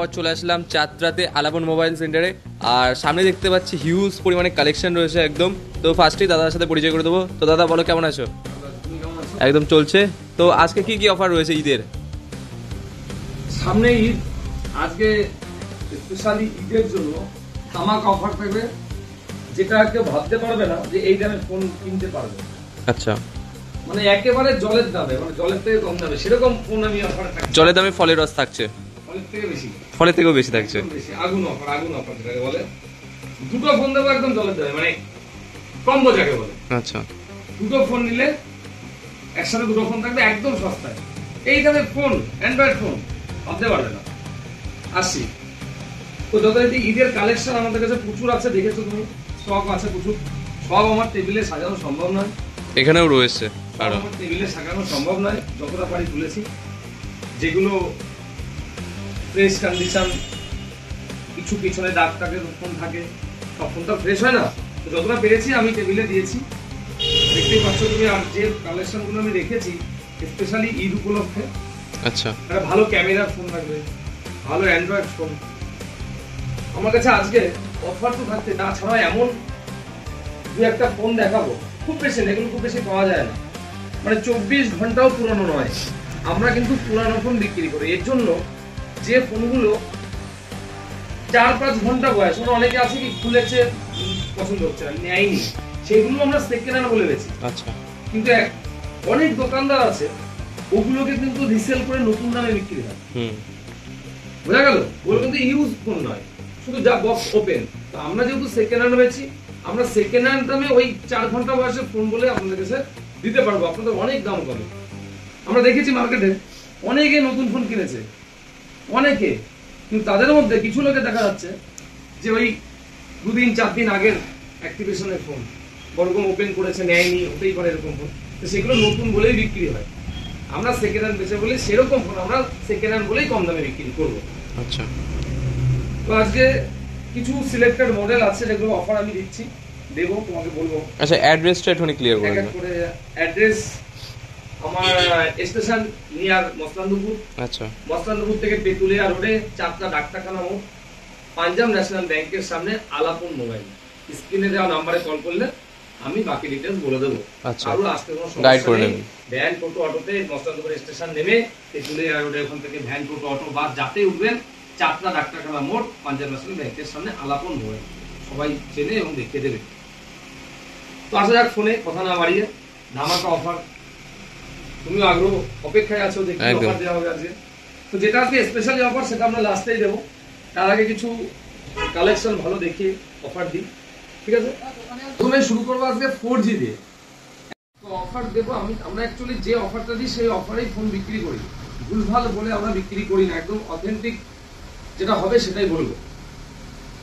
পর চলে আসলাম চাতরাতে আলাপন মোবাইল সেন্টারে। আর সামনে দেখতে পাচ্ছি হিউজ পরিমাণে কালেকশন রয়েছে একদম। তো ফার্স্টেই দাদার সাথে পরিচয় করে দেবো। তো দাদা বলো, কেমন আছো? একদম চলছে। তো আজকে কি কি অফার রয়েছে ঈদের? সামনে ঈদ, আজকে স্পেশালি ঈদের জন্য ধামাকা অফার থাকবে, যেটা কেউ ভাবতে পারবে না যে এই দামে ফোন কিনতে পারবে। আচ্ছা, মানে একেবারে জলের দামে, মানে জলের থেকে কম দামে সেরকম ফোন আমি অফারে থাকছে। জলের দামে ফলের রস থাকছে, ফলের থেকে বেশি, ফলের থেকেও বেশি থাকছে। আগুন অফার, আগুন অফার যেটাকে বলে। দুটো ফোন দেবো একদম জলের দামে, মানে কম্বো যাকে বলে। আচ্ছা, দুটো ফোন নিলে একসাথে দুটো ফোন থাকবে একদম সস্তায়। এই দামে ফোন, অ্যান্ড্রয়েড ফোন ভাবতে পারবে না। আসছি তো যথারীতি ঈদের কালেকশন আমাদের কাছে প্রচুর আছে, দেখেছো তুমি, স্টক আছে প্রচুর। সব আমার টেবিলে সাজানো সম্ভব নয়, এখানেও রয়েছে আরো। আমার টেবিলে সাজানো সম্ভব নয়, যতটা পারি তুলেছি। যেগুলো ফ্রেশ কন্ডিশন, কিছু পিছনে দাগ থাকে, ফোন থাকে, সব ফোনটা ফ্রেশ হয় না, তো যতটা পেরেছি আমি টেবিলে দিয়েছি। দেখতেই পাচ্ছ তুমি। আর যে কালেকশনগুলো আমি রেখেছি স্পেশালি ঈদ উপলক্ষে। আচ্ছা, একটা ভালো ক্যামেরার ফোন থাকবে, ভালো অ্যান্ড্রয়েড ফোন আমার কাছে আজকে অফার তো থাকতে, তাছাড়া এমন দু একটা ফোন দেখাবো, খুব বেশি না, এগুলো খুব বেশি পাওয়া যায় না। মানে 24 ঘন্টাও পুরানো নয়, আমরা কিন্তু পুরানো ফোন বিক্রি করি। এর জন্য যে ফোনগুলো 4-5 ঘন্টা বয়স, ওরা অনেকে আছে কি খুলেছে পছন্দ হচ্ছে না, নেয়নি, সেগুলো আমরা সেকেন্ড হ্যান্ড বলে বেচি। আচ্ছা, কিন্তু অনেক দোকানদার আছে ওগুলোকে কিন্তু রিসেল করে নতুন দামে বিক্রি হয়। বোঝা গেল? ওগুলো কিন্তু ইউজ ফোন নয়, শুধু যা বক্স ওপেন। তো আমরা যেহেতু সেকেন্ড হ্যান্ড বেচি, আমরা সেকেন্ড হ্যান্ড দামে ওই 4 ঘন্টা বয়সের ফোন বলে আপনাদের কাছে দিতে পারবো, আপনাদের অনেক দাম কমে। আমরা দেখেছি মার্কেটে অনেকে নতুন ফোন কিনেছে, অনেকে, কিন্তু তাদের মধ্যে কিছু লোকে দেখা যাচ্ছে যে ওই 2-4 দিন আগের অ্যাক্টিভেশনের ফোন বরকম ওপেন করেছে, নেয়নি, ওটাই করে এরকম ফোন। তো সেগুলো নতুন বলেই বিক্রি হয়। আমরা সেকেন্ড হ্যান্ড বেচে বলে সেরকম ফোন আমরা সেকেন্ড হ্যান্ড বলেই কম দামে বিক্রি করবো। আচ্ছা, তো আজকে কিছু সিলেক্টেড মডেল আছে যেগুলো অফার আমি দিচ্ছি, দেবো, তোমাকে বলবো। আচ্ছা, অ্যাড্রেসটা একটুখানি ক্লিয়ার করে এক দিন। এক করে অ্যাড্রেস আমার স্টেশন নিয়ার মসলান্দপুর। আচ্ছা, মসলান্দপুর থেকে পেতুলিয়া রোডে চাতরা ডাক্তারখানা মোড়, পাঞ্জাব ন্যাশনাল ব্যাংকের সামনে আলাপন মোবাইল। স্ক্রিনে দেওয়া নাম্বারে কল করলে আমি বাকি ডিটেইলস বলে দেবো। আচ্ছা, আরো আসতে কোনো গাইড সমস্যা করে নেই। নেবেন। ভ্যান, টোটো, অটোতে মসলান্দপুর স্টেশন নেমে পেতুলিয়া রোডে ওখান থেকে ভ্যান, টোটো, অটো, বাস যাতে উঠবেন, চাতরা ডাক্তারখানা মোড়, পাঞ্জাব ন্যাশনাল ব্যাংকের সামনে আলাপন মোবাইল। সবাই চেনে এবং দেখিয়ে দেবে। তো আসা যাক ফোনে, কথা না বাড়িয়ে, ধামাকা অফার। তুমিও আগ্রহ অপেক্ষায় আছো যে কি অফার দেওয়া হবে আজকে। তো যেটা আজকে স্পেশালি অফার সেটা আমরা লাস্টেই দেবো, তার আগে কিছু কালেকশন ভালো দেখিয়ে অফার দিই, ঠিক আছে? প্রথমে শুরু করবো আজকে 4G দিয়ে। তো অফার দেবো আমরা অ্যাকচুয়ালি যে অফারটা দিই সেই অফারেই ফোন বিক্রি করি, ভুলভাল বলে আমরা বিক্রি করি না, একদম অথেন্টিক যেটা হবে সেটাই বলবো।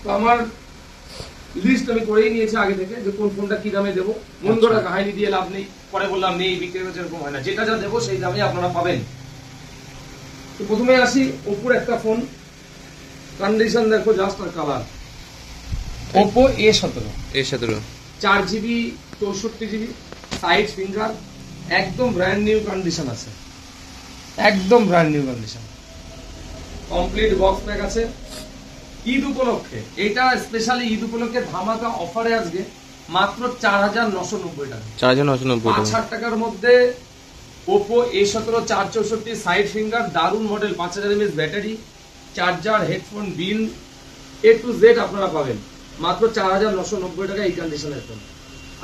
তো আমার লিস্ট আমি করেই নিয়েছি আগে থেকে যে কোন ফোনটা কি দামে দেবো। মন গড়া কাহিনী দিয়ে লাভ নেই, পরে বললাম নেই বিক্রি হচ্ছে, এরকম হয় না। যেটা যা দেবো সেই দামে আপনারা পাবেন। তো প্রথমে আসি ওপোর একটা ফোন, কন্ডিশন দেখো জাস্ট, আর colour. Oppo A17, 4GB 64GB side finger, একদম ব্র্যান্ড নিউ কন্ডিশন আছে, একদম brand new condition, complete box pack আছে। ঈদ উপলক্ষে, এটা স্পেশালি ঈদ উপলক্ষে ধামাকা অফারে আজকে মাত্র 4990 টাকা। 4990 টাকা। 5,000 টাকার মধ্যে ওপো A17 464 সাইড ফিঙ্গার, দারুন model, 5000 mAh battery, charger, headphone, bill A to Z আপনারা পাবেন মাত্র 4990 টাকা এই কন্ডিশনের ফোন।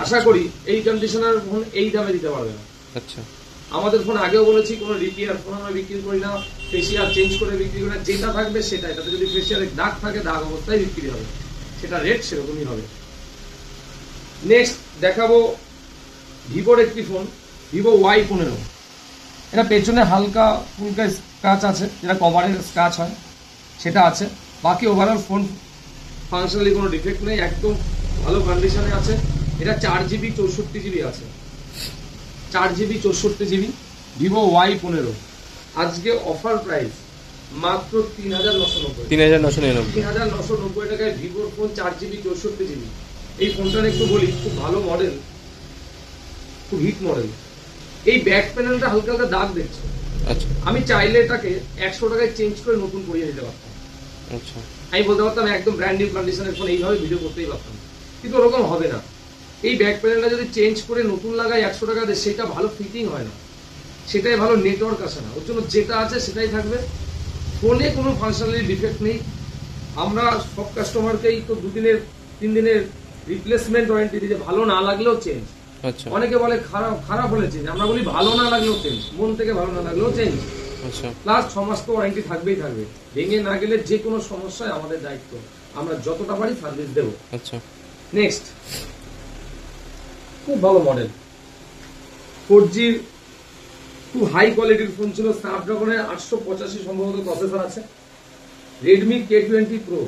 আশা করি এই কন্ডিশনের ফোন এই দামে দিতে পারবে না। আচ্ছা, আমাদের ফোন আগেও বলেছি কোনো রিপেয়ার ফোন আমরা বিক্রি করি না, ফেসিয়াল চেঞ্জ করে বিক্রি করি না, যেটা থাকবে সেটাই। তাতে যদি ফেসিয়ালে দাগ থাকে দাগ অবস্থায় বিক্রি হবে, সেটা রেট সেরকমই হবে। নেক্সট দেখাবো ভিভোর একটি ফোন, ভিভো Y15। এটা পেছনে হালকা ফুলকা স্ক্র্যাচ আছে, যেটা কভারের স্ক্র্যাচ হয় সেটা আছে, বাকি ওভারঅল ফোন ফাংশনালি কোনো ডিফেক্ট নেই, একদম ভালো কন্ডিশনে আছে। এটা 4GB 64GB আছে, 4GB 64GB ভিভো Y15। আজকে অফার প্রাইস মাত্র 3990 3990 টাকায় ভিভোর ফোন 4GB 64GB। এই ফোনটার একটু বলি, খুব ভালো মডেল, খুব হিট মডেল। এই ব্যাক প্যানেলটা হালকা হালকা দাগ দেখছো, আচ্ছা, আমি চাইলে এটাকে 100 টাকায় চেঞ্জ করে নতুন করিয়ে দিতে পারতাম, আচ্ছা আমি বলতে পারতাম একদম ব্র্যান্ড নিউ কন্ডিশনের ফোন, এইভাবে ভিডিও করতেই পারতাম, কিন্তু ওরকম হবে না। এই ব্যাক প্যানেলটা যদি চেঞ্জ করে নতুন লাগাই 100 টাকা দিয়ে, সেটা ভালো ফিটিং হয় না, সেটাই ভালো নেটওয়ার্ক আসে না। ওর জন্য যেটা আছে সেটাই থাকবে। ফোনে কোনো ফাংশনালি ডিফেক্ট নেই। আমরা সব কাস্টমারকেই তো 2 দিনের 3 দিনের রিপ্লেসমেন্ট ওয়ারেন্টি দিই, ভালো না লাগলেও চেঞ্জ। আচ্ছা অনেকে বলে খারাপ হলে চেঞ্জ, আমরা বলি ভালো না লাগলেও চেঞ্জ, মন থেকে ভালো না লাগলেও চেঞ্জ। আচ্ছা প্লাস 6 মাস তো ওয়ারেন্টি থাকবেই থাকবে। ভেঙে না গেলে যে কোনো সমস্যায় আমাদের দায়িত্ব, আমরা যতটা পারি সার্ভিস দেবো। আচ্ছা নেক্সট, খুব ভালো মডেল 4G, খুব হাই কোয়ালিটির ফোন ছিল। স্ন্যাপড্রাগনের 885 সম্ভবত প্রসেসর আছে। রেডমি K20 Pro,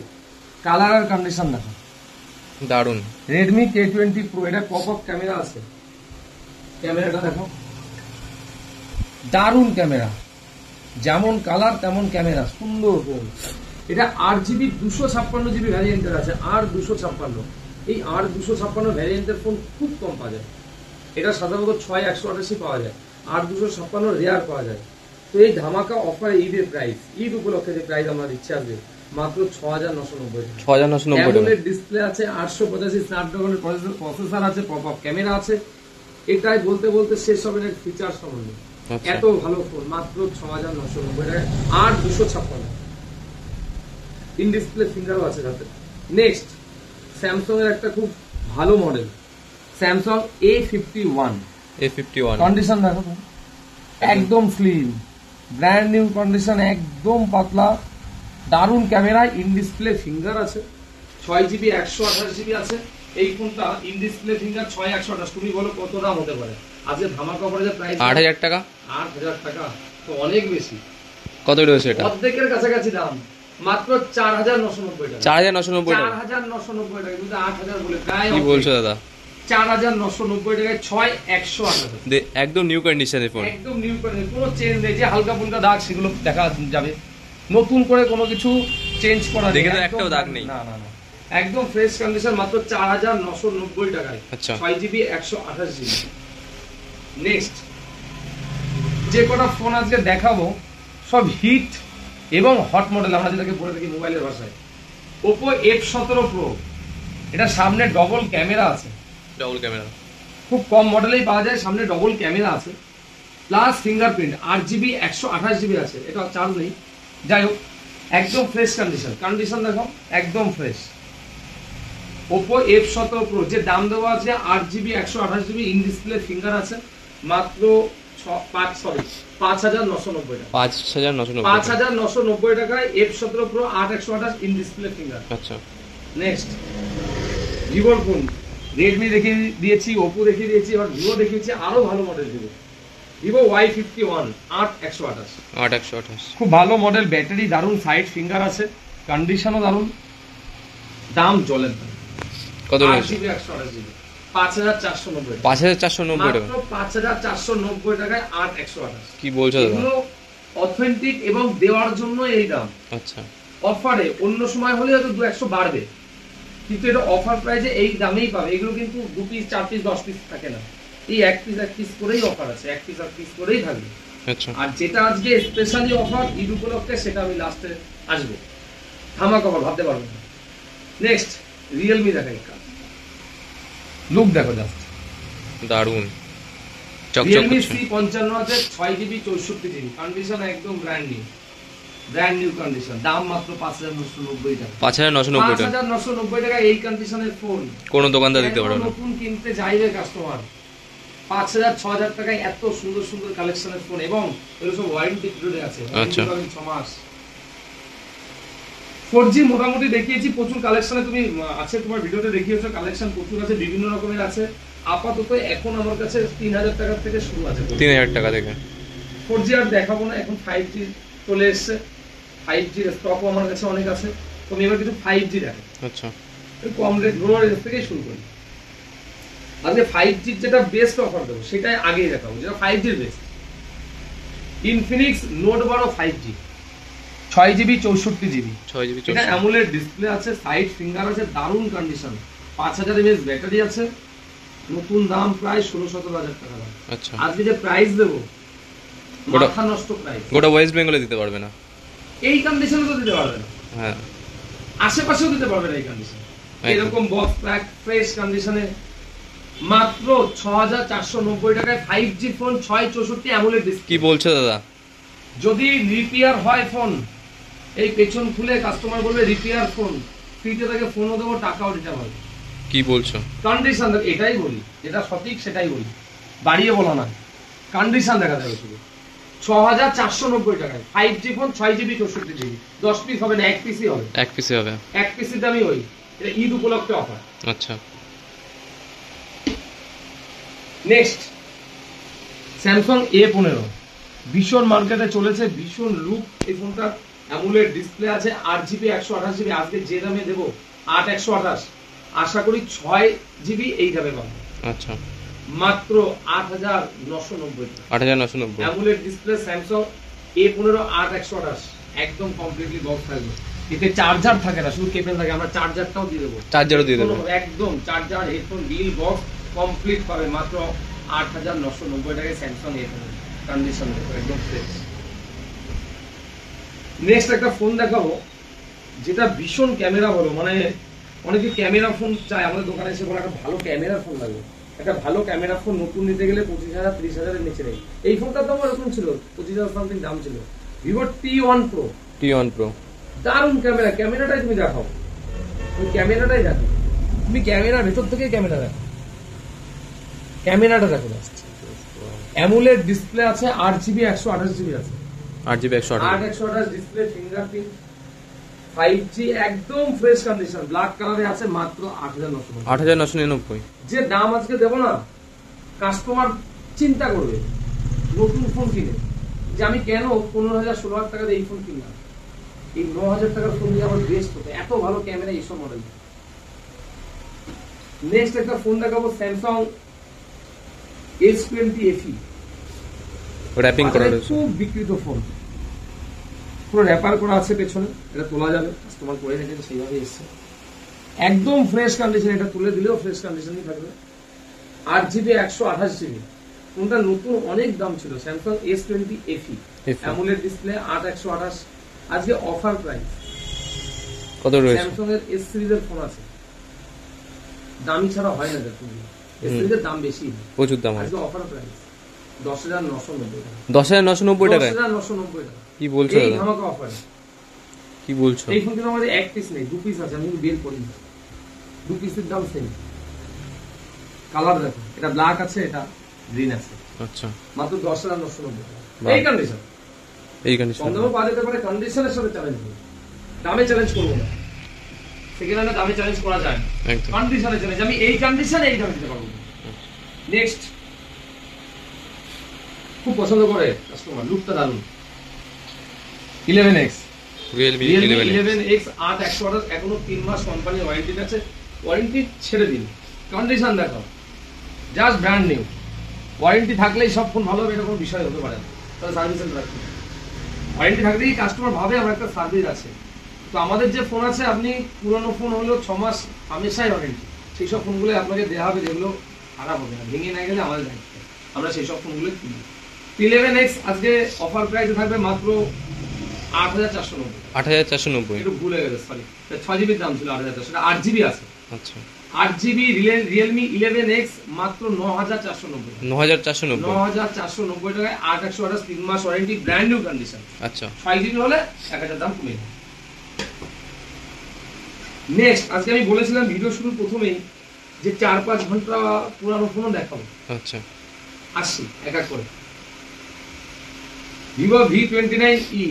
কালার আর কন্ডিশন দেখো দারুন। রেডমি K20 Pro, এটা পপ আপ ক্যামেরা আছে, ক্যামেরাটা দেখো দারুন ক্যামেরা, যেমন কালার তেমন ক্যামেরা, সুন্দর ফোন। এটা 8GB 256GB ভ্যারিয়েন্টের আছে, আর 256। এই আর 256 ভ্যারিয়েন্টের ফোন খুব কম পাওয়া যায়। এটা সাধারণত 6188 পাওয়া যায়, আর 256 রেয়ার পাওয়া যায়। তো এই ধামাকা অফারে ঈদের প্রাইস, ঈদ উপলক্ষে যে প্রাইস আমরা দিচ্ছি আজকে মাত্র 6990 টাকা। 6990 টাকা। অ্যামোলেড ডিসপ্লে আছে, 885 স্ন্যাপড্রাগনের প্রসেসর আছে, পপ আপ ক্যামেরা আছে। এটাই বলতে বলতে শেষ হবে না ফিচার সম্বন্ধে। আচ্ছা। এত ভালো ফোন মাত্র 6990 টাকা, আর 256 ইন ডিসপ্লে ফিঙ্গারও আছে সাথে। নেক্সট, স্যামসাং এর একটা খুব ভালো মডেল, স্যামসাং A51। কন্ডিশন দেখো একদম স্লিম, ব্র্যান্ড নিউ কন্ডিশন, একদম পাতলা, দারুন ক্যামেরা, ইন ডিসপ্লে ফিঙ্গার আছে। 6GB 128GB আছে। এই ফোনটা ইন ডিসপ্লে ফিঙ্গার 6128, তুমি বলো কত দাম হতে পারে? আজকে ধামাকা অফারে যে প্রাইস 8000 টাকা। 8000 টাকা তো অনেক বেশি। কত রয়েছে এটা? অর্ধেকের কাছাকাছি দাম, মাত্র 4990 টাকা। 4990 টাকা। 4990 টাকা, কিন্তু 8000 বলে প্রায় কি বলছো দাদা? 4990 টাকায় 6128। একদম নিউ কন্ডিশনের ফোন, একদম নিউ করে, কোনো চেঞ্জ নেই। যে হালকা ফুলকা দাগ সেগুলো দেখা যাবে, নতুন করে কোনো কিছু চেঞ্জ করা দেখে তো একটাও দাগ নেই। না না না, একদম ফ্রেশ কন্ডিশন, মাত্র 4990 টাকায়। আচ্ছা। 6GB 128GB। নেক্সট, যে কটা ফোন আজকে দেখাবো সব হিট এবং হট মডেল, আমরা যেটাকে বলে থাকি মোবাইলের ভাষায়। Oppo F17 Pro, এটা সামনে ডবল ক্যামেরা আছে, ডাবল ক্যামেরা, খুব কম মডেলেই পাওয়া যায়। সামনে ডবল ক্যামেরা আছে, প্লাস ফিঙ্গারপ্রিন্ট, 8GB 128GB আছে। এটা চার্জ নেই, যাই হোক একদম ফ্রেশ কন্ডিশন। কন্ডিশন দেখো একদম ফ্রেশ। Oppo F17 Pro, যে দাম দেওয়া আছে 8GB 128GB, in display finger আছে, মাত্র 5990 টাকা। 5990 টাকায় F17 Pro 8128 in display finger. আচ্ছা। নেক্সট, ভিভোর ফোন, রেডমি দেখিয়ে দিয়েছি, ওপো দেখিয়ে দিয়েছি, এবার ভিভো দেখিয়েছি, আরো ভালো মডেল ভিভো। ভিভো Y51 8128, 8128 খুব ভালো মডেল, ব্যাটারি দারুন, সাইড ফিঙ্গার আছে, কন্ডিশনও দারুন, দাম জলের দাম। কত রয়েছে? 8GB 128GB, 5490 টাকা। 5490 টাকা, মাত্র 5490 টাকায় 8128। কি বলছো দাদা? এগুলো অথেন্টিক এবং দেওয়ার জন্য এই দাম। আচ্ছা। অফারে অন্য সময় হলে হয়তো 2-100 বাড়বে, কিন্তু এটা অফার প্রাইসে এই দামেই পাবে। এগুলো কিন্তু 2 পিস 4 পিস 10 পিস থাকে না, এই 1 পিস করেই অফার আছে, 1 পিস করেই থাকবে। আচ্ছা। আর যেটা আজকে স্পেশালি অফার ঈদ উপলক্ষে, সেটা আমি লাস্টে আসবো, ধামাকা অফার ভাবতে পারবেন না। নেক্সট, রিয়েলমি দেখাই, লুক দেখো জাস্ট দারুন, চকচক রিয়েলমি করছে। C55 আছে, 6GB 64GB, কন্ডিশন একদম ব্র্যান্ড নিউ কন্ডিশন, দাম মাত্র 5990 টাকা। 5990 টাকা 5990 টাকা এই কন্ডিশনের ফোন কোন দোকানদার দিতে পারবে না। নতুন কিনতে চাইবে কাস্টমার, 5000-6000 টাকায় এত সুন্দর সুন্দর কালেকশনের ফোন, এবং এগুলো সব ওয়ারেন্টি পিরিয়ডে আছে। আচ্ছা। 6 মাস। 4G মোটামুটি দেখিয়েছি, প্রচুর কালেকশনে তুমি আছে, তোমার ভিডিওতে দেখিয়েছো, কালেকশন প্রচুর আছে, বিভিন্ন রকমের আছে। আপাতত এখন আমার কাছে 3000 টাকা থেকে শুরু আছে, 3000 টাকা থেকে। 4G আর দেখাবো না, এখন 5G চলে এসছে, 5G এর স্টকও আমার কাছে অনেক আছে। তুমি এবার কিছু 5G দেখো, আচ্ছা। কম রেট লো রেট থেকেই শুরু করি। আজকে 5G যেটা বেস্ট অফার দেবো সেটাই আগেই দেখাবো, যেটা 5G এর best. Infinix note 12 5G, 6GB 64GB, 6GB এটা অ্যামোলেড ডিসপ্লে আছে, সাইড ফিঙ্গার আছে, দারুণ কন্ডিশন, 5000 mAh ব্যাটারি আছে, নতুন দাম প্রায় 16-17 টাকা দাম। আচ্ছা। আজকে যে প্রাইস দেবো মাথা নষ্ট প্রাইস, গোটা ওয়েস্ট বেঙ্গলে দিতে পারবে না এই কন্ডিশনে তো দিতে পারবে না। হ্যাঁ আশেপাশেও দিতে পারবেন এই কন্ডিশন। একদম। এরকম বক্স প্যাক ফ্রেশ কন্ডিশনে মাত্র 6490 টাকায় 5G ফোন 664 অ্যামোলেড ডিসপ্লে। কি বলছো দাদা? যদি রিপেয়ার হয় ফোন, এই পেছন খুলে কাস্টমার বলবে রিপেয়ার ফোন, ফ্রিতে তাকে ফোনও দেবো, টাকাও রিটার্ন হবে। কি বলছো? কন্ডিশন এটাই বলি, যেটা সঠিক সেটাই বলি, বাড়িয়ে বলা না, কন্ডিশন দেখা যাবে শুধু 6490 টাকায় 5G phone 6GB 64GB, 10 piece হবে না, 1 পিসই হবে, এক পিসে হবে? 1 পিসের দামই ওই। এটা ঈদ উপলক্ষে অফার। আচ্ছা নেক্সট স্যামসাং A15, ভীষণ মার্কেটে চলেছে, ভীষণ লুক এই ফোনটা। অ্যামোলেড ডিসপ্লে আছে, 8GB 128GB, আজকে যে দামে দেবো 8 128, আশা করি 6GB এই দামে পাবো আচ্ছা মাত্র 8990 টাকা। 8990। অ্যামোলেড ডিসপ্লে স্যামসাং A15 8 128, একদম কমপ্লিটলি বক্স থাকবে। এতে চার্জার থাকে না, শুধু কেবল থাকে, আমরা চার্জারটাও দিয়ে দেবো, চার্জারও দিয়ে দেবো। একদম চার্জার, হেডফোন, বিল, বক্স কমপ্লিট পাবে মাত্র 8990 টাকায় স্যামসাং A15 কন্ডিশন একদম ফ্রেশ। নেক্সট একটা ফোন দেখাবো যেটা ভীষণ ক্যামেরা বলো, মানে অনেকে ক্যামেরা ফোন চায়, আমাদের দোকানে এসে বলে একটা ভালো ক্যামেরা ফোন লাগবে। একটা ভালো ক্যামেরা ফোন নতুন নিতে গেলে 25,000 30,000 এর নিচে নেই। এই ফোনটার দাম এরকম ছিল, 25,000 সামথিং দাম ছিল, Vivo T1 Pro। T1 Pro দারুণ ক্যামেরা, ক্যামেরাটাই তুমি দেখাও, ওই ক্যামেরাটাই দেখো, তুমি ক্যামেরার ভেতর থেকে ক্যামেরা দেখো, ক্যামেরাটা দেখো। অ্যামোলেড ডিসপ্লে আছে, 8GB 128GB আছে, 8GB 128। 128 ডিসপ্লে, ফিঙ্গারপ্রিন্ট, 5G একদম ফ্রেশ কন্ডিশন, ব্ল্যাক কালারে আছে, মাত্র 8990। 8999। যে দাম আজকে দেবো না, কাস্টমার চিন্তা করবে নতুন ফোন কিনে যে আমি কেন 15,000 16,000 টাকা দিয়ে এই ফোন কিনলাম, এই 9,000 টাকার ফোন দিয়ে আমার বেস্ট হতো, এত ভালো ক্যামেরা এইসব মডেল। নেক্সট একটা ফোন দেখাবো স্যামসাং S20 FE, র‍্যাপিং করা রয়েছে। খুব বিক্রিত ফোন, পুরো র্যাপার করা আছে পেছনে, এটা তোলা যাবে, কাস্টমার করে রেখেছে সেইভাবে এসছে, একদম ফ্রেশ কন্ডিশন, এটা তুলে দিলেও ফ্রেশ কন্ডিশনই থাকবে। 8GB 128GB, ফোনটা নতুন অনেক দাম ছিল, Samsung S20 FE, AMOLED display, 8 128, আজকে অফার প্রাইস। কত রয়েছে? স্যামসাং এর S সিরিজের ফোন আছে, দামি ছাড়া হয় না, দেখুন S সিরিজের দাম বেশি, প্রচুর দাম হয়। আজকে অফার প্রাইস 10,990 টাকা। 10,990 টাকায়? 10,990 টাকা। কি বলছো এই দাদা? ধামাকা অফার। কি বলছো? এই ফোন কিন্তু আমাদের 1 পিস নেই, 2 পিস আছে, আমি কিন্তু বের করি, 2 পিসের দাম সেম। কালার দেখো, এটা ব্ল্যাক আছে, এটা গ্রিন আছে, আচ্ছা মাত্র 10,990 টাকা। বাহ। এই কন্ডিশন, এই কন্ডিশন। কম দামে পাওয়া যেতে পারে, কন্ডিশনের সাথে চ্যালেঞ্জ করবো, দামে চ্যালেঞ্জ করবো না, সেকেন্ড হ্যান্ডে দামে চ্যালেঞ্জ করা যায় না, একদম। কন্ডিশনে চ্যালেঞ্জ, আমি এই কন্ডিশনে এই দামে দিতে পারবো। নেক্সট খুব পছন্দ করে কাস্টমার, লুকটা দারুণ, 11X, Realme Realme 11X। 11X 8 128, এখনো 3 মাস কোম্পানি ওয়ারেন্টি আছে, ওয়ারেন্টি ছেড়ে দিন, কন্ডিশন দেখো, জাস্ট ব্র্যান্ড নিউ, ওয়ারেন্টি থাকলেই সব ফোন ভালো হবে এটা কোনো বিষয় হতে পারে না, তাহলে সার্ভিস সেন্টার রাখতে, ওয়ারেন্টি থাকলেই কাস্টমার ভাবে আমার একটা সার্ভিস আছে। তো আমাদের যে ফোন আছে, আপনি পুরনো ফোন হলেও 6 মাস হামেশাই ওয়ারেন্টি, সেই সব ফোনগুলো আপনাকে দেওয়া হবে, যেগুলো খারাপ হবে না, ভেঙে না গেলে আমাদের দায়িত্ব, আমরা সেই সব ফোনগুলো কিনি। 11X আজকে অফার প্রাইসে থাকবে মাত্র 8,490। 8,490। একটু ভুলে গেছে, সরি, 6GB দাম ছিল 8,400, সেটা 8GB আছে, আচ্ছা 8GB Realme 11X মাত্র 9,490 টাকা। 9,490। 9,490 টাকায় 8 128, 3 মাস ওয়ারেন্টি, ব্র্যান্ড নিউ কন্ডিশন। আচ্ছা 6GB হলে 1,000 দাম কমে যাবে। নেক্সট আজকে আমি বলেছিলাম ভিডিও শুরুর প্রথমেই যে 4-5 ঘন্টা পুরানো ফোনও দেখাবো, আচ্ছা আসছি এক এক করে। ভিভো V29e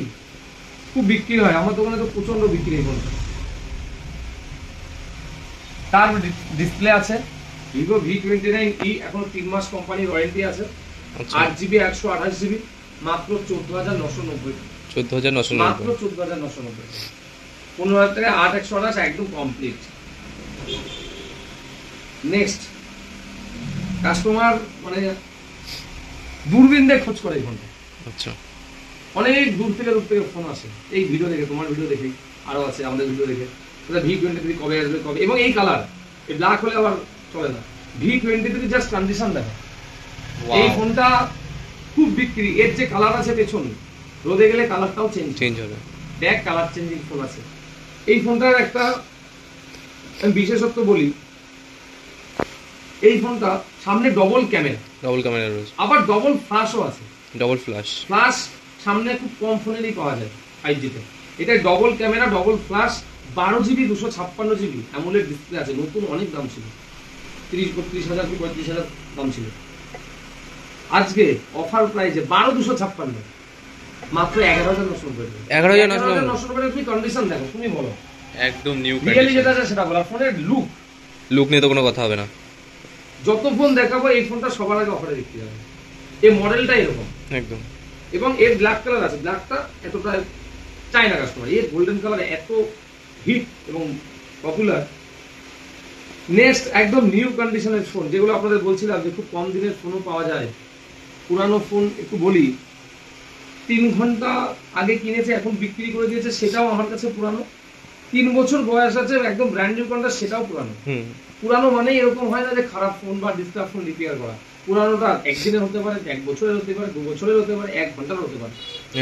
খুব বিক্রি হয়, আমার দোকানে তো প্রচন্ড বিক্রি হয়, তার ডিসপ্লে আছে। ভিভো V29e এখনো 3 মাস কোম্পানির ওয়ারেন্টি আছে, আচ্ছা 8GB 128GB, মাত্র 14,990 টাকা, 14,990। মাত্র 14,990 টাকা, 15,000 টাকা 8 128 একদম কমপ্লিট। নেক্সট কাস্টমার মানে দূরবীন দিয়ে খোঁজ করে এই ফোনটা, আচ্ছা অনেক দূর থেকে ফোন আসে, এই ভিডিও দেখে, তোমার ভিডিও দেখে, আরো আছে আমাদের ভিডিও দেখে, V23 কবে আসবে কবে, এবং এই কালার, এই ব্ল্যাক হলে আবার চলে না, V23 জাস্ট কন্ডিশন দেখো, এই ফোনটা খুব বিক্রি, এর যে কালার আছে পেছন, রোদে গেলে কালারটাও চেঞ্জ হবে, ব্যাক কালার চেঞ্জিং ফোন আছে, এই ফোনটার একটা আমি বিশেষত্ব বলি, এই ফোনটা সামনে ডবল ক্যামেরা রয়েছে, আবার ডবল ফ্ল্যাশও আছে। Double flash. ফ্ল্যাশ সামনে খুব কম ফোনেরই পাওয়া যায় 5G তে। এটা double camera, double flash, 12GB 256GB AMOLED display আছে। নতুন অনেক দাম ছিল, 30-32 কি 35,000 দাম ছিল। আজকে অফার প্রাইসে 12,256 মাত্র 11,990 টাকা। 11,990 তুমি কন্ডিশন দেখো, তুমি বলো একদম নিউ রিয়েলি যেটা আছে সেটা বলো। ফোনের লুক নিয়ে তো কোনো কথা হবে না। যত ফোন দেখাবো এই ফোনটা সবার আগে অফারে বিক্রি হবে। এই মডেলটা এরকম একদম। এবং এর ব্ল্যাক কালার আছে, ব্ল্যাকটা এতটা চায়না কাস্টমার, এর গোল্ডেন কালার এত হিট এবং পপুলার। নেক্সট একদম নিউ কন্ডিশনের ফোন, যেগুলো আপনাদের বলছিলাম যে খুব কম দিনের ফোনও পাওয়া যায়। পুরানো ফোন একটু বলি, 3 ঘন্টা আগে কিনেছে এখন বিক্রি করে দিয়েছে, সেটাও আমার কাছে পুরানো। 3 বছর বয়স আছে, একদম ব্র্যান্ড নিউ কন্ডিশন, সেটাও পুরানো। পুরানো মানে এরকম হয় না যে খারাপ ফোন বা ডিস্টার্ব ফোন রিপেয়ার করা। পুরানোটা একদিনের হতে পারে, 1 বছরের হতে পারে, 2 বছরের হতে পারে, 1 ঘন্টার হতে পারে।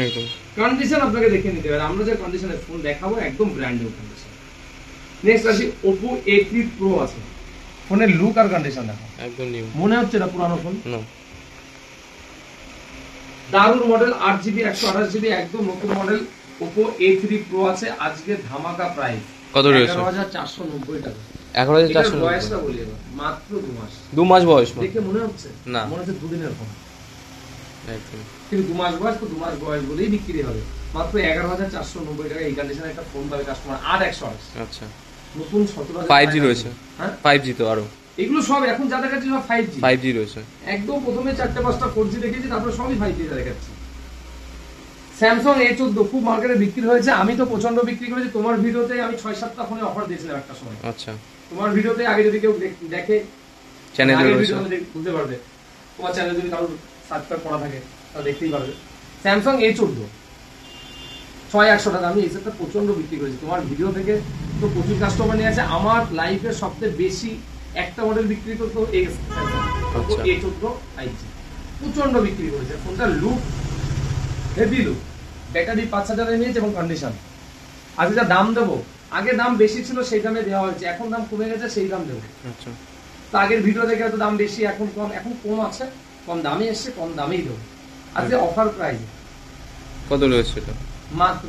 একদম কন্ডিশন আপনাকে দেখে নিতে হবে। আমরা যে কন্ডিশনের ফোন দেখাবো একদম ব্র্যান্ড নিউ কন্ডিশন। নেক্সট আসি Oppo A3 Pro আছে। ফোনের লুক আর কন্ডিশন দেখো, একদম নিউ। মনে হচ্ছে এটা পুরানো ফোন না, দারুণ মডেল, 8GB 128GB একদম নতুন মডেল Oppo A3 Pro আছে। আজকে ধামাকা প্রাইস কত রয়েছে? 11,490 টাকা। 11,490। বয়সটা বলি এবার, মাত্র 2 মাস। 2 মাস বয়স দেখে মনে হচ্ছে না, মনে হচ্ছে 2 দিনের ফোন, একদম। কিন্তু 2 মাস বয়স তো 2 মাস বয়স বলেই বিক্রি হবে। মাত্র 11,490 টাকা এই কন্ডিশনে একটা ফোন পাবে কাস্টমার। 8/128। আচ্ছা, নতুন 17,000 5G রয়েছে। হ্যাঁ 5G তো আরো এগুলো সব এখন যা দেখাচ্ছি সব 5G। 5G রয়েছে। একদম প্রথমে 4-5টা 4G দেখেছি, তারপর সবই 5G দেখাচ্ছি। স্যামসাং A14 খুব মার্কেটে বিক্রি হয়েছে, আমি তো প্রচন্ড বিক্রি করেছি। তোমার ভিডিওতে আমি 6-7টা ফোনে অফার দিয়েছিলাম একটা সময়। আচ্ছা, তোমার ভিডিওতে আগে যদি কেউ দেখে চ্যানেলে আগের রয়েছে, ভিডিও বুঝতে পারবে। তোমার চ্যানেলে যদি কারোর সাবস্ক্রাইব করা থাকে তাহলে দেখতেই পারবে। স্যামসাং A14 6,100 টাকা। আমি এই সেটটা প্রচন্ড বিক্রি করেছি তোমার ভিডিও থেকে, তো প্রচুর কাস্টমার নিয়ে আছে। আমার লাইফে সবচেয়ে বেশি একটা মডেল বিক্রি করতো এই আচ্ছা। A14 5G, প্রচন্ড বিক্রি করেছে। ফোনটার look heavy look, battery 5,000 mAh এবং কন্ডিশন। আজকে যা দাম দেবো, আগে দাম বেশি ছিল সেই দামে দেওয়া হয়েছে, এখন দাম কমে গেছে সেই দাম দেবো। আচ্ছা, তো আগের ভিডিও দেখে হয়তো দাম বেশি, এখন কম, এখন কম আছে, কম দামে এসছে, কম দামেই দেবো। আজকে অফার প্রাইস কত রয়েছে এটা? মাত্র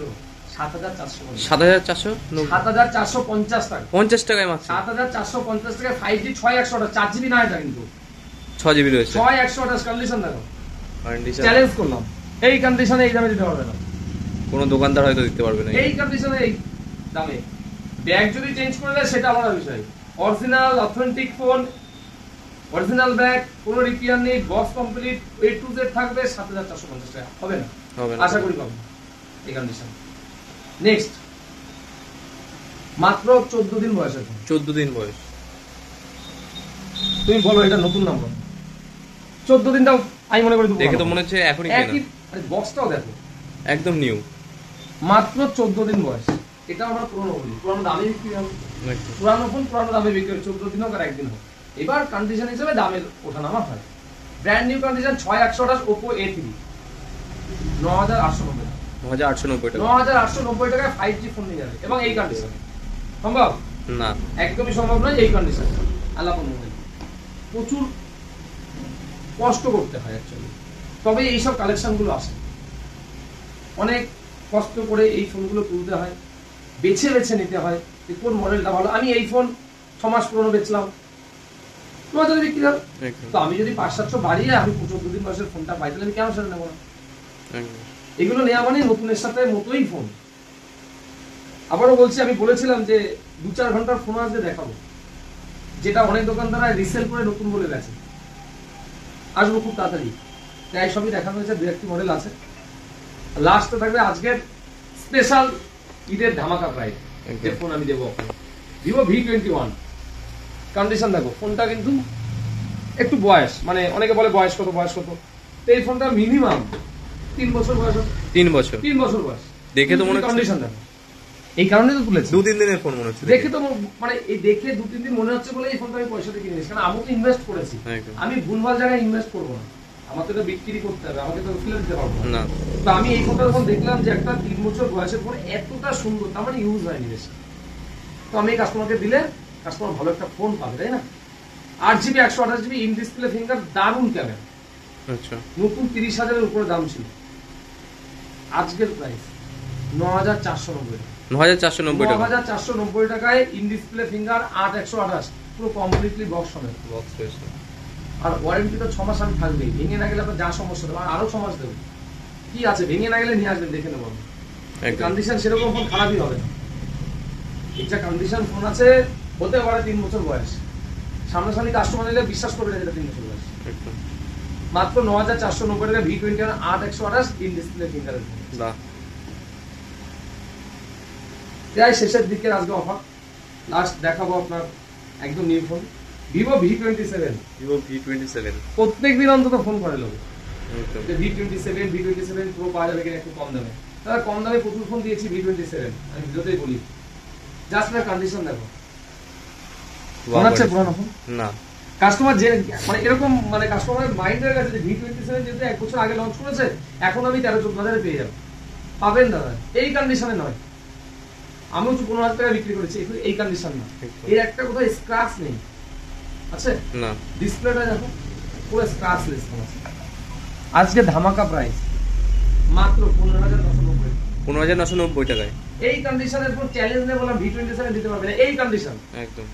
7,450 7,450 টাকা। 50 টাকায় মাত্র 7,450 টাকায় 5G 6,100 টাকা, 4GB না এটা কিন্তু 6GB রয়েছে। 6,100 কন্ডিশন দেখো, কন্ডিশন চ্যালেঞ্জ করলাম। এই কন্ডিশনে এই দামে দিতে পারবে না, কোনো দোকানদার হয়তো দিতে পারবে না এই কন্ডিশনে এই দামে। ব্যাগ যদি চেঞ্জ করে দেয় সেটা আলাদা বিষয়। Original authentic phone, original bag, কোনো রিপেয়ার নেই, box complete, A to Z থাকবে, 7,450 টাকা হবে না, হবে না, আশা করি পাবো এই কন্ডিশন। নেক্সট মাত্র 14 দিন বয়সের ফোন। 14 দিন বয়স। তুমি বলো এটা নতুন নাম বলো। 14 দিনটাও আমি মনে করি দেখে তো মনে হচ্ছে এখনই কেনা, একই। আরে বক্সটাও দেখো, একদম নিউ। মাত্র 14 দিন বয়স। এটা আমরা পুরনো বলি, পুরনো দামে বিক্রি হবে। পুরানো ফোন পুরানো দামে বিক্রি হয়, 14 দিন হোক আর একদিন হোক। এবার কন্ডিশন হিসেবে দামের ওঠানামা হয়। Brand new condition 6,128 Oppo A3 9,890 টাকা। 9,890 টাকা। 9,890 টাকায় 5G ফোন নিয়ে যাবে এবং এই কন্ডিশন সম্ভব না, একদমই সম্ভব নয়। এই কন্ডিশন আলাপ মোবাইল প্রচুর কষ্ট করতে হয় অ্যাকচুয়ালি, তবে এইসব কালেকশনগুলো আসে। অনেক কষ্ট করে এই ফোনগুলো তুলতে হয়, বেছে বেছে নিতে হয় যে কোন মডেলটা ভালো। আমি এই ফোন 6 মাস পুরনো বেচলাম, তোমাদের বিক্রি হবে। তো আমি যদি 500-700 বাড়িয়ে আমি 14 দিন বয়সের ফোনটা পাই, তাহলে আমি কেন সেটা নেবো না? এগুলো নেওয়া মানে নতুনের সাথে মতোই ফোন। আবারও বলছি, আমি বলেছিলাম যে 2-4 ঘন্টার ফোন আসবে দেখাবো, যেটা অনেক দোকানদারা রিসেল করে নতুন বলে গেছে। আসবো খুব তাড়াতাড়ি, তাই সবই দেখানো হয়েছে। 2-1টি মডেল আছে। লাস্টে থাকবে আজকের স্পেশাল ঈদের ধামাকা প্রাইস, যে ফোন আমি দেবো Vivo V21। কন্ডিশন দেখো, ফোনটা কিন্তু একটু বয়স, মানে অনেকে বলে বয়স কত বয়স কত, তো এই ফোনটা মিনিমাম 3 বছর বয়স। 3 বছর 3 বছর বয়স দেখে তো মনে হচ্ছে। কন্ডিশন দেখো, এই কারণে তো তুলেছি। 2-3 দিনের ফোন মনে হচ্ছে দেখে তো, মানে এই দেখে 2-3 দিন মনে হচ্ছে বলে এই ফোনটা আমি পয়সা দিয়ে কিনে নিয়েছি, কারণ আমি তো ইনভেস্ট করেছি। আমি ভুলভাল জায়গায় ইনভেস্ট করবো না, আমার তো এটা বিক্রি করতে হবে, আমাকে তো ফেলে দিতে পারবো না। তো আমি এই ফোনটা যখন দেখলাম যে একটা 3 বছর বয়সের ফোন এতটা সুন্দর, তার মানে ইউজ হয়নি বেশি, তো আমি এই কাস্টমারকে দিলে কাস্টমার ভালো একটা ফোন পাবে, তাই না? 8GB 128GB in display finger, দারুণ ক্যামেরা। আচ্ছা, নতুন 30,000-এর উপরে দাম ছিল, আজকের প্রাইস 9,490 টাকা। 9,490 টাকা 9,490 টাকায় ইন ডিসপ্লে ফিঙ্গার 8/128 পুরো কমপ্লিটলি বক্স সমেত। বক্স রয়েছে। আর ওয়ারেন্টি তো 6 মাস আমি থাকবেই, ভেঙে না গেলে আপনার যা সমস্যা হবে আরো 6 মাস দেবো। কি আছে, ভেঙে না গেলে নিয়ে আসবেন, দেখে নেবো। একদম। কন্ডিশন সেরকম ফোন খারাপই হবে না, একটা কন্ডিশন ফোন আছে, হতে পারে 3 বছর বয়স, সামনাসামনি কাস্টমার নিলে বিশ্বাস করবে না যেটা 3 বছর বয়স। একদম। মাত্র 9,490 টাকা V20 8/128 ইন ডিসপ্লে ফিঙ্গার। বাহ, প্রায় শেষের দিকে আজকে অফার, লাস্ট দেখাবো আপনার একদম new phone Vivo V27। Vivo V27 প্রত্যেকদিন অন্তত ফোন করে লোক একদম। যে V27 Pro পাওয়া যাবে কিনা একটু কম দামে। তারা কম দামে প্রচুর ফোন দিয়েছি V27, আমি ভিডিওতেই বলি। জাস্ট না কন্ডিশন দেখো, মনে হচ্ছে পুরানো ফোন না। কাস্টমার যে মানে এরকম মানে কাস্টমারের মাইন্ডের কাছে যে V27 যেহেতু 1 বছর আগে লঞ্চ করেছে, এখন আমি 13-14 পেয়ে যাবো, পাবেন দাদা। এই কন্ডিশনে নয়, আমি 15,000 টাকা বিক্রি করেছি, এই কন্ডিশন না। এর একটা কোথাও স্ক্র্যাচ নেই আছে না। ডিসপ্লেটা দেখো পুরো স্ক্র্যাচলেস আছে। আজকে ধামাকা প্রাইস মাত্র 15,990। 15,990 টাকায় এই কন্ডিশনের পুরো চ্যালেঞ্জ নিয়ে বললাম V27 দিতে পারবে না, এই কন্ডিশন। একদম।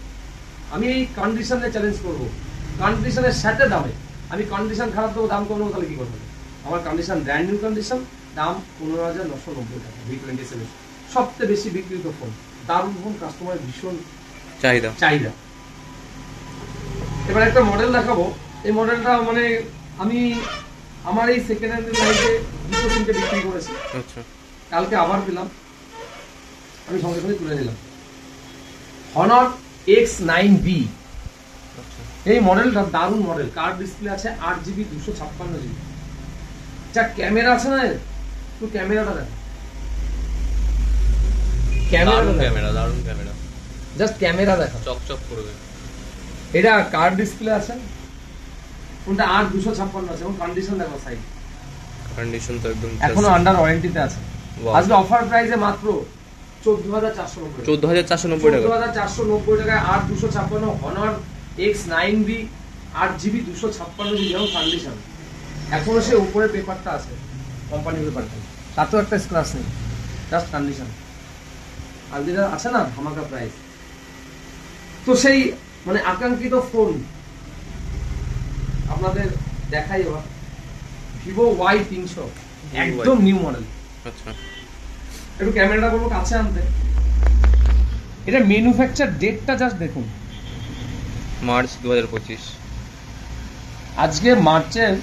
আমি এই কন্ডিশনে চ্যালেঞ্জ করব, কন্ডিশনের সাথে দামে। আমি কন্ডিশন খারাপ দেবো, দাম কম দেবো, তাহলে কি করবো? আমার কন্ডিশন ব্র্যান্ড নিউ কন্ডিশন, দাম 15,990 টাকা V27। সবচেয়ে বেশি বিক্রিত ফোন, দারুণ ফোন, কাস্টমারের ভীষণ চাহিদা। এবার একটা মডেল দেখাবো, এই মডেলটা মানে আমি আমার এই সেকেন্ড হ্যান্ড লাইফে 2-3টে বিক্রি করেছি। আচ্ছা, কালকে আবার পেলাম, আমি সঙ্গে সঙ্গে তুলে নিলাম। Honor X9B, আচ্ছা। এই মডেলটা দারুণ মডেল, কার্ভ ডিসপ্লে আছে, 8GB 256GB। যা ক্যামেরা আছে না, তো ক্যামেরাটা দেখো, দারুণ ক্যামেরা, জাস্ট ক্যামেরা দেখো, চকচক করবে। এটা কার্ভ ডিসপ্লে আছে, কোনটা 8/256 আছে, এবং কন্ডিশন দেখো, সাইড কন্ডিশন তো একদম এখনো আন্ডার ওয়ারেন্টিতে আছে। Wow. আজকে অফার প্রাইসে মাত্র 14,490 14,490 টাকা 14,490 টাকায় 8/256 Honor X9B 8GB 256GB যেমন কন্ডিশন, এখনো সে উপরে পেপারটা আছে, কোম্পানি পেপারটা, তাতেও একটা স্ক্র্যাচ নেই, জাস্ট কন্ডিশন। আর যেটা আছে না ধামাকা প্রাইস, তো সেই মানে আকাঙ্ক্ষিত ফোন আপনাদের দেখাই এবার, Vivo Y300 একদম নিউ মডেল। আচ্ছা, একটু ক্যামেরাটা বলবো কাছে আনতে। এটা ম্যানুফ্যাকচার ডেটটা জাস্ট দেখুন, মার্চ 2025। আজকে মার্চের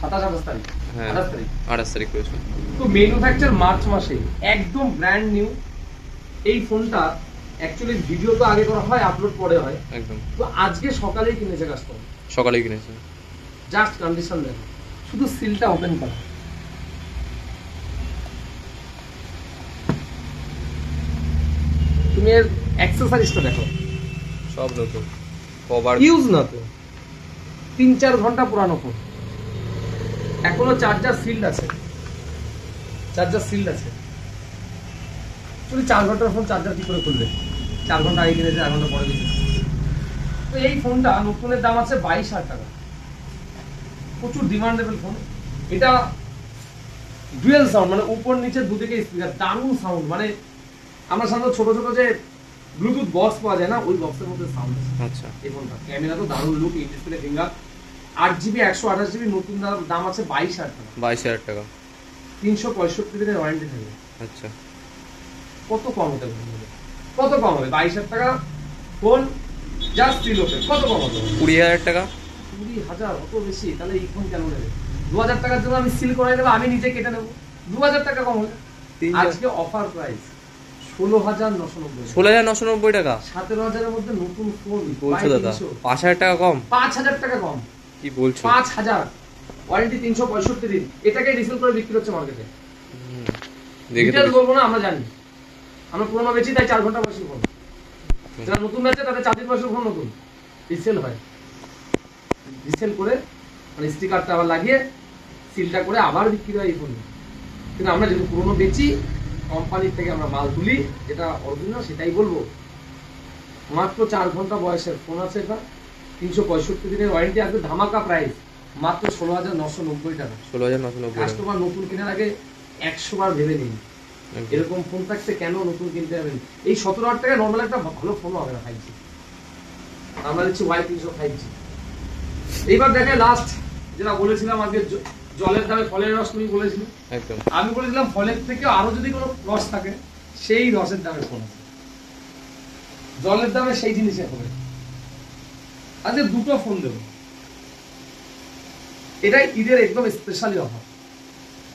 27-28 তারিখ, হ্যাঁ, 28 তারিখ। 28 তারিখ রয়েছে। তো ম্যানুফ্যাকচার মার্চ মাসে, একদম ব্র্যান্ড নিউ। এই ফোনটা অ্যাকচুয়ালি ভিডিও তো আগে করা হয়, আপলোড পরে হয়, একদম। তো আজকে সকালেই কিনেছে কাস্টমার, সকালেই কিনেছে। জাস্ট কন্ডিশন দেখো, শুধু সিলটা ওপেন করা। তুমি এর অ্যাক্সেসরিজটা দেখো, সব নতুন, কভার ইউজ না তো, 3-4 ঘন্টা পুরানো ফোন, এখনো চার্জার সিল্ড আছে, তুমি 4 ঘন্টার ফোন চার্জার কি করে খুলবে? 4 ঘন্টা আগে কিনেছে, 4 ঘন্টা পরে কিনেছে। তো এই ফোনটা নতুনের দাম আছে 22,000 টাকা, প্রচুর ডিমান্ডেবল ফোন। এটা ডুয়েল সাউন্ড, মানে উপর নিচে দুদিকে স্পিকার, দারুণ সাউন্ড। মানে আমরা সাধারণত ছোট ছোট যে ব্লুটুথ বক্স পাওয়া যায় না, ওই বক্সের মধ্যে সাউন্ড আছে। আচ্ছা, এই ফোনটা ক্যামেরা তো দারুণ লুক, এই ডিসপ্লে ফিঙ্গার, 8GB 128GB, নতুন দাম আছে 22,000 টাকা, 22,000 টাকা। 365 দিনের ওয়ারেন্টি থাকবে। আচ্ছা, কত কম হতে পারে? কত কম হবে? 22,000 টাকা ফোন, জাস্ট সিল ওপেন, কত কম হবে? 20,000 টাকা। 20,000 অত বেশি? তাহলে এই ফোন কেন নেবে? 2,000 টাকার জন্য আমি সিল করাই দেবো, আমি নিজে কেটে নেবো, 2,000 টাকা কম হবে। আজকে অফার প্রাইস 16,990, 16,990 টাকা। 17,000 এর মধ্যে নতুন ফোন বলছো দাদা, 5,000 টাকা কম? 5,000 টাকা কম। কি বলছো? 5,000 ওয়ারেন্টি, 365 দিন, এটাকে রিসেল করে বিক্রি হচ্ছে মার্কেটে। দেখে ডিটেইলস বলবো না, আমরা জানি, আমরা পুরোনো বেচি, তাই 4 ঘন্টা বয়সী ফোন। যারা নতুন বেচে তাদের 4 দিন বয়সের ফোন নতুন রিসেল হয়, রিসেল করে মানে স্টিকারটা আবার লাগিয়ে সিলটা করে আবার বিক্রি হয় এই ফোন। কিন্তু আমরা যেহেতু পুরোনো বেচি, কোম্পানির থেকে আমরা মাল তুলি, যেটা অরিজিনাল সেটাই বলবো। মাত্র 4 ঘন্টা বয়সের ফোন আছে, এটা 365 দিনের ওয়ারেন্টি আসবে, ধামাকা প্রাইস মাত্র 16,990 টাকা। 16,990 টাকা। কাস্টমার নতুন কেনার আগে 100 বার ভেবে নিন, এরকম ফোন থাকতে কেন নতুন কিনতে যাবেন। এই 17,000 টাকায় নর্মাল একটা ভালো ফোন হবে না 5G, আমরা দিচ্ছি Y300 5G। এইবার দেখে লাস্ট যেটা বলেছিলাম আগে, জলের দামে ফলের রস, তুমি বলেছিলে, একদম আমি বলেছিলাম ফলের থেকে আরো যদি কোনো রস থাকে সেই রসের দামে ফোন আছে, জলের দামে সেই জিনিসে হবে। আজকে দুটো ফোন দেবো, এটাই ঈদের একদম স্পেশালি অফার।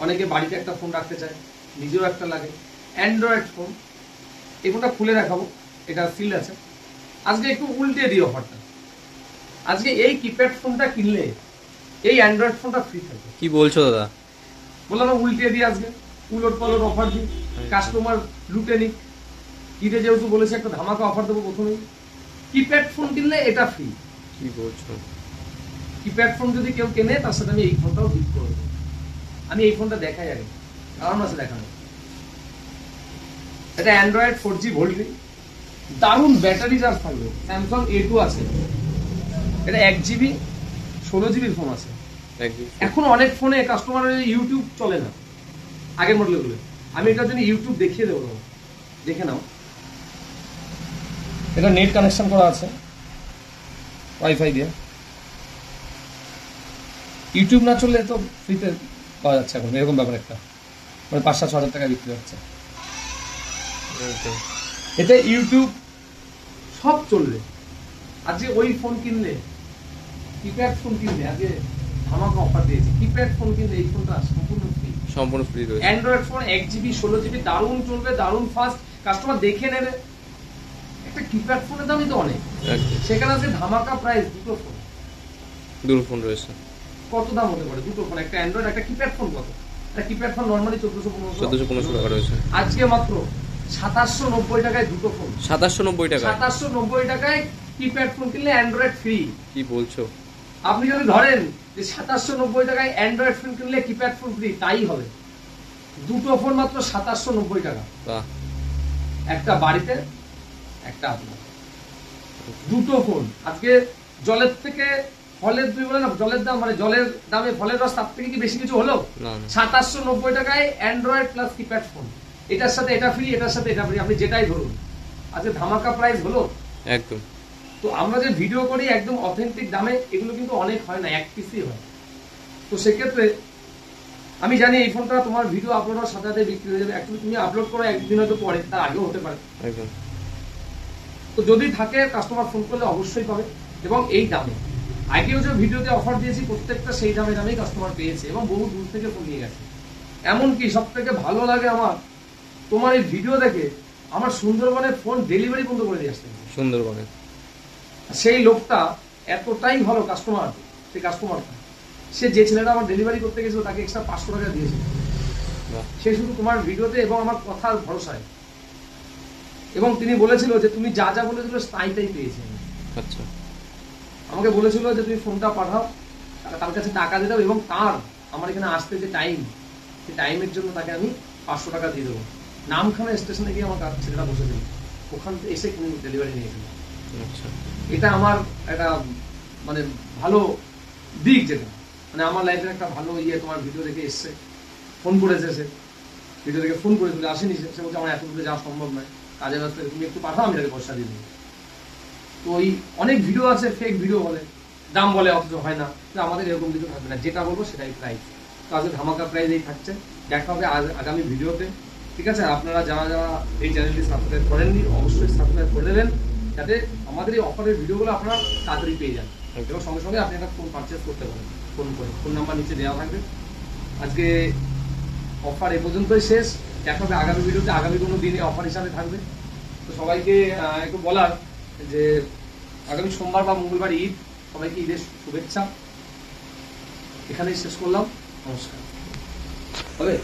অনেকে বাড়িতে একটা ফোন রাখতে চায়, নিজেও একটা লাগে, অ্যান্ড্রয়েড ফোন। এই ফোনটা খুলে দেখাবো, এটা সিল আছে। আজকে একটু উল্টে দিই অফারটা, আজকে এই কিপ্যাড ফোনটা কিনলে এই অ্যান্ড্রয়েড ফোনটা ফ্রি থাকবে। কি বলছো দাদা? বললাম না, উল্টে দিই আজকে, উলট পালট অফার দিই, কাস্টমার লুটে নিক। ঈদে যেহেতু বলেছে একটা ধামাকা অফার দেবো প্রথমেই, কিপ্যাড ফোন কিনলে এটা ফ্রি। কি বলছো? কিপ্যাড ফোন যদি কেউ কেনে তার সাথে আমি এই ফোনটাও গিফট করে দেবো। আমি এই ফোনটা দেখাই আগে, কারণ আছে দেখানো। এটা অ্যান্ড্রয়েড 4G ভোল্টি, দারুণ ব্যাটারি চার্জ থাকবে। স্যামসাং A2 আছে, এটা 1GB 16GB ফোন আছে। এখন অনেক ফোনে কাস্টমারের ইউটিউব চলে না আগের মডেলগুলো, আমি এটার জন্য ইউটিউব দেখিয়ে দেবো, দেখে নাও। এটা নেট কানেকশন করা আছে ওয়াইফাই দিয়ে, ইউটিউব না চললে তো ফ্রিতে পাওয়া যাচ্ছে এখন, এরকম ব্যাপার একটা, মানে 5,000-6,000 টাকা বিক্রি হচ্ছে। এতে ইউটিউব সব চলবে। আজকে ওই ফোন কিনলে, কিপ্যাড ফোন কিনলে, আজকে ধামাকা অফার দিয়েছি, কিপ্যাড ফোন কিনলে এই ফোনটা সম্পূর্ণ ফ্রি রয়েছে। অ্যান্ড্রয়েড ফোন 1GB 16GB দারুণ চলবে, দারুণ ফাস্ট, কাস্টমার দেখে নেবে। একটা কিপ্যাড ফোনের দামই তো অনেক, সেখানে আছে ধামাকা প্রাইস। দুটো ফোন রয়েছে, কত দাম হতে পারে দুটো ফোন? একটা অ্যান্ড্রয়েড, একটা কিপ্যাড ফোন কত? একটা কিপ্যাড ফোন নরমালি 1400-1500 টাকা রয়েছে। আজকে মাত্র 2790 টাকায় দুটো ফোন। 2790 টাকা? 2790 টাকায় কিপ্যাড ফোন কিনলে অ্যান্ড্রয়েড ফ্রি। কি বলছো? আপনি যদি ধরেন যে 2790 টাকায় অ্যান্ড্রয়েড ফোন কিনলে কিপ্যাড ফোন ফ্রি, তাই হবে। দুটো ফোন মাত্র 2790 টাকা। বাহ! একটা বাড়িতে, একটা আপনার, দুটো ফোন। আজকে জলের থেকে ফলের, তুমি বলে না জলের দাম, মানে জলের দামে ফলের রস, তার থেকে কি বেশি কিছু হলো? 2790 টাকায় অ্যান্ড্রয়েড প্লাস কিপ্যাড ফোন, এটার সাথে এটা ফ্রি, এটার সাথে এটা ফ্রি, আপনি যেটাই ধরুন। আজকে ধামাকা প্রাইস হলো একদম। তো আমরা যে ভিডিও করি একদম অথেন্টিক দামে, এগুলো কিন্তু অনেক হয় না, এক পিসই হয়। তো সেক্ষেত্রে আমি জানি এই ফোনটা তোমার ভিডিও আপলোড হওয়ার সাথে সাথে বিক্রি হয়ে যাবে। অ্যাকচুয়ালি তুমি আপলোড করো একদিন হয়তো পরে, তার আগেও হতে পারে। তো যদি থাকে কাস্টমার ফোন করলে অবশ্যই পাবে, এবং এই দামে। আগেও যে ভিডিওতে অফার দিয়েছি প্রত্যেকটা সেই দামেই কাস্টমার পেয়েছে, এবং বহু দূর থেকে ফোন নিয়ে গেছে। এমনকি সব থেকে ভালো লাগে আমার, তোমার এই ভিডিও দেখে আমার সুন্দরবনে ফোন ডেলিভারি বন্ধ করে দিয়ে আসতে। সুন্দরবনে সেই লোকটা এতটাই ভালো কাস্টমার, সেই কাস্টমারটা, সে যে ছেলেটা আমার ডেলিভারি করতে গেছিল তাকে এক্সট্রা 500 টাকা দিয়েছিল, সে শুধু তোমার ভিডিওতে এবং আমার কথার ভরসায়। এবং তিনি বলেছিল যে তুমি যা যা বলেছিল তাই পেয়েছি। আচ্ছা, আমাকে বলেছিল যে তুমি ফোনটা পাঠাও, তার কাছে টাকা দিয়ে দাও, এবং তার আমার এখানে আসতে যে টাইম, সেই টাইমের জন্য তাকে আমি 500 টাকা দিয়ে দেবো। নামখানা স্টেশনে গিয়ে আমার ছেলেটা বসেছিল, ওখান থেকে এসে কিন্তু ডেলিভারি নিয়েছিল। আচ্ছা, এটা আমার একটা মানে ভালো দিক, যেটা মানে আমার লাইফের একটা ভালো তোমার ভিডিও দেখে এসছে, ফোন করেছে, সে ভিডিও দেখে ফোন করেছিল, আসেনি, সে বলছে আমার এত দূরে যাওয়া সম্ভব নয়, কাজের ব্যবস্থা, তুমি একটু পাঠাও, আমি তাকে পয়সা দিয়ে দেবো। তো ওই অনেক ভিডিও আছে, ফেক ভিডিও বলে, দাম বলে, অথচ হয় না। আমাদের এরকম কিছু থাকবে না, যেটা বলবো সেটাই প্রাইস। তো আজকে ধামাকা প্রাইস এই থাকছে, দেখা হবে আগামী ভিডিওতে। ঠিক আছে, আপনারা যারা যারা এই চ্যানেলটি সাবস্ক্রাইব করেননি অবশ্যই সাবস্ক্রাইব করে দেবেন, যাতে আমাদের এই অফারের ভিডিওগুলো আপনারা তাড়াতাড়ি পেয়ে যান, এবং সঙ্গে সঙ্গে আপনি একটা ফোন পারচেস করতে পারেন ফোন করে। ফোন নাম্বার নিচে দেওয়া থাকবে। আজকে অফার এ পর্যন্তই শেষ, দেখা হবে আগামী ভিডিওতে, আগামী কোনো দিনে অফার হিসাবে থাকবে। তো সবাইকে একটু বলার যে আগামী সোমবার বা মঙ্গলবার ঈদ, সবাইকে ঈদের শুভেচ্ছা। এখানেই শেষ করলাম, নমস্কার। হবে।